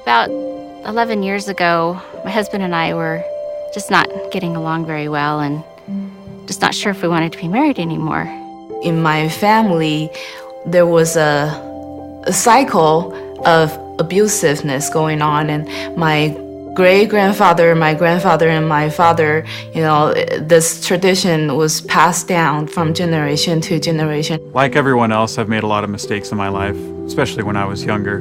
About 11 years ago, my husband and I were just not getting along very well and just not sure if we wanted to be married anymore. In my family, there was a cycle of abusiveness going on, and my great-grandfather, my grandfather, and my father, this tradition was passed down from generation to generation. Like everyone else, I've made a lot of mistakes in my life, especially when I was younger.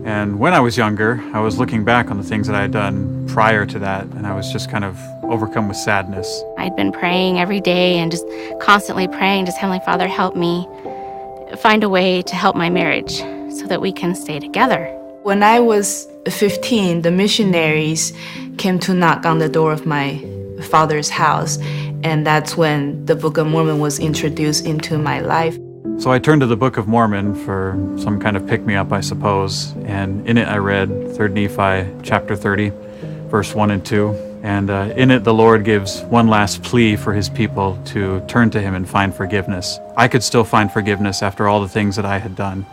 And when I was younger, I was looking back on the things that I had done prior to that, and I was just kind of overcome with sadness. I'd been praying every day and just constantly praying, just Heavenly Father, help me find a way to help my marriage so that we can stay together. When I was 15, the missionaries came to knock on the door of my father's house, and that's when the Book of Mormon was introduced into my life. So I turned to the Book of Mormon for some kind of pick-me-up, I suppose, and in it I read 3 Nephi chapter 30, verse 1 and 2. And in it the Lord gives one last plea for his people to turn to him and find forgiveness. I could still find forgiveness after all the things that I had done.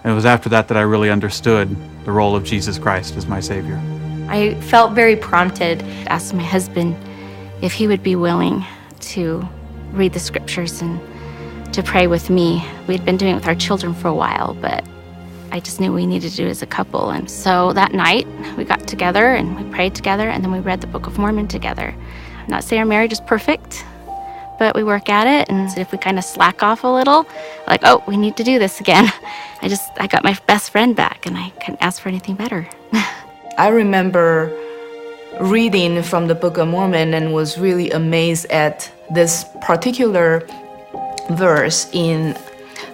And it was after that that I really understood the role of Jesus Christ as my Savior. I felt very prompted. I asked my husband if he would be willing to read the scriptures and to pray with me. We'd been doing it with our children for a while, but I just knew we needed to do it as a couple. And so that night we got together and we prayed together, and then we read the Book of Mormon together. I'm not saying our marriage is perfect, but we work at it, and if we kind of slack off a little, like, oh, we need to do this again. I got my best friend back, and I couldn't ask for anything better. I remember reading from the Book of Mormon and was really amazed at this particular verse in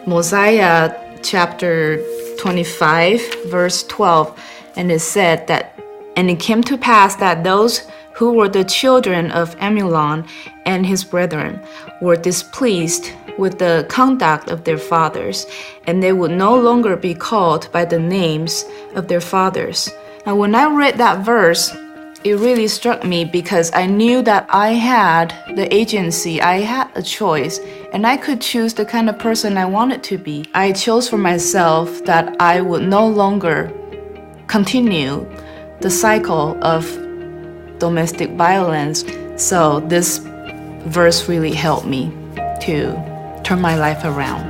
Mosiah chapter 25, verse 12, and it said that, "And it came to pass that those who were the children of Amulon and his brethren were displeased with the conduct of their fathers, and they would no longer be called by the names of their fathers." Now, when I read that verse, it really struck me because I knew that I had the agency, I had a choice, and I could choose the kind of person I wanted to be. I chose for myself that I would no longer continue the cycle of domestic violence. So this verse really helped me to turn my life around.